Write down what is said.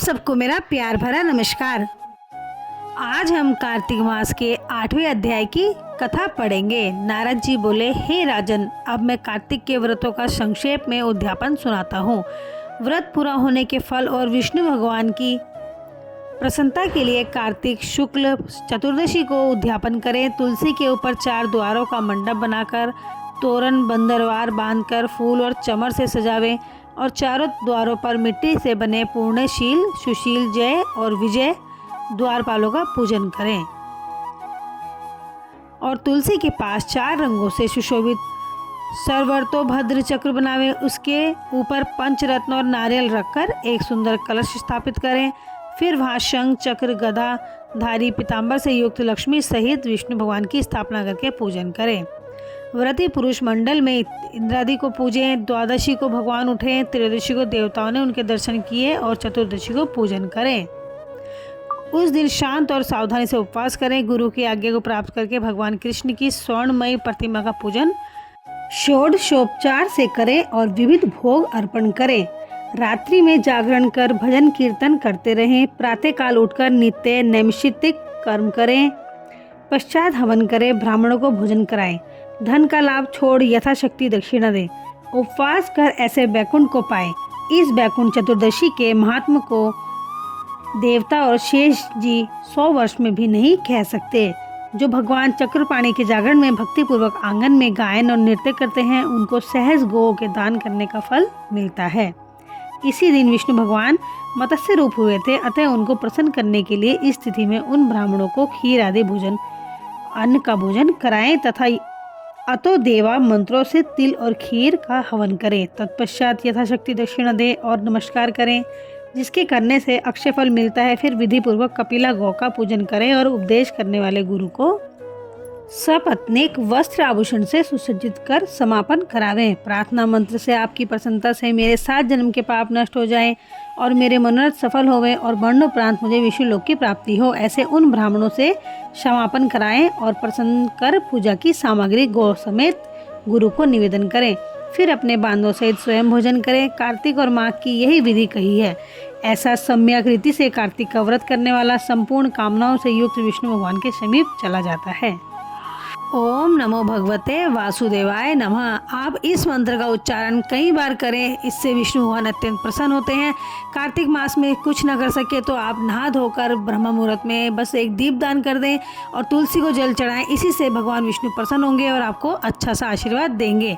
सबको मेरा प्यार भरा नमस्कार। आज हम कार्तिक मास के 8वें अध्याय की कथा पढ़ेंगे। नारद जी बोले, हे राजन, अब मैं कार्तिक के व्रतों का संक्षेप में उद्यापन सुनाता हूँ। व्रत पूरा होने के फल और विष्णु भगवान की प्रसन्नता के लिए कार्तिक शुक्ल चतुर्दशी को उद्यापन करें। तुलसी के ऊपर 4 द्वारों का मंडप बनाकर तोरण बंदरवार बांधकर फूल और चमर से सजावें और चारों द्वारों पर मिट्टी से बने पूर्णशील, सुशील, जय और विजय द्वारपालों का पूजन करें और तुलसी के पास 4 रंगों से सुशोभित सर्वतोभद्र चक्र बनावें। उसके ऊपर पंचरत्न और नारियल रखकर एक सुंदर कलश स्थापित करें। फिर वहाँ शंख, चक्र, गदा धारी पीताम्बर से युक्त लक्ष्मी सहित विष्णु भगवान की स्थापना करके पूजन करें। व्रती पुरुष मंडल में इंद्रादि को पूजें। द्वादशी को भगवान उठे, त्रयोदशी को देवताओं ने उनके दर्शन किए और चतुर्दशी को पूजन करें। उस दिन शांत और सावधानी से उपवास करें। गुरु की आज्ञा को प्राप्त करके भगवान कृष्ण की स्वर्णमयी प्रतिमा का पूजन षोडशोपचार से करें और विविध भोग अर्पण करें। रात्रि में जागरण कर भजन कीर्तन करते रहें। प्रातःकाल उठकर नित्य नैमिषिक कर्म करें। पश्चात हवन करें। ब्राह्मणों को भोजन कराएं। धन का लाभ छोड़ यथाशक्ति दक्षिणा दें। उपवास कर ऐसे बैकुंठ को पाएं। इस बैकुंठ चतुर्दशी के महात्म को देवता और शेष जी 100 वर्ष में भी नहीं कह सकते। जो भगवान चक्रपाणी के जागरण में भक्तिपूर्वक आंगन में गायन और नृत्य करते हैं, उनको सहज गौ के दान करने का फल मिलता है। इसी दिन विष्णु भगवान मत्स्य रूप हुए थे, अतः उनको प्रसन्न करने के लिए इस तिथि में उन ब्राह्मणों को खीर आदि भोजन अन्न का भोजन कराएं तथा अतो देवा मंत्रों से तिल और खीर का हवन करें। तत्पश्चात यथाशक्ति दक्षिणा दें और नमस्कार करें, जिसके करने से अक्षय फल मिलता है। फिर विधि पूर्वक कपिला गौ का पूजन करें और उपदेश करने वाले गुरु को सपत्नीक वस्त्र आभूषण से सुसज्जित कर समापन करावें। प्रार्थना मंत्र से आपकी प्रसन्नता से मेरे 7 जन्म के पाप नष्ट हो जाएं और मेरे मनोरथ सफल होवें और मरणोपरांत मुझे विष्णु लोक की प्राप्ति हो, ऐसे उन ब्राह्मणों से समापन कराएं और प्रसन्न कर पूजा की सामग्री गौ समेत गुरु को निवेदन करें। फिर अपने बांधों सहित स्वयं भोजन करें। कार्तिक और माघ की यही विधि कही है। ऐसा सम्यक रीति से कार्तिक का व्रत करने वाला संपूर्ण कामनाओं से युक्त विष्णु भगवान के समीप चला जाता है। ओम नमो भगवते वासुदेवाय नमः। आप इस मंत्र का उच्चारण कई बार करें, इससे विष्णु भगवान अत्यंत प्रसन्न होते हैं। कार्तिक मास में कुछ न कर सके तो आप नहा धोकर ब्रह्म मुहूर्त में बस एक दीप दान कर दें और तुलसी को जल चढ़ाएं। इसी से भगवान विष्णु प्रसन्न होंगे और आपको अच्छा सा आशीर्वाद देंगे।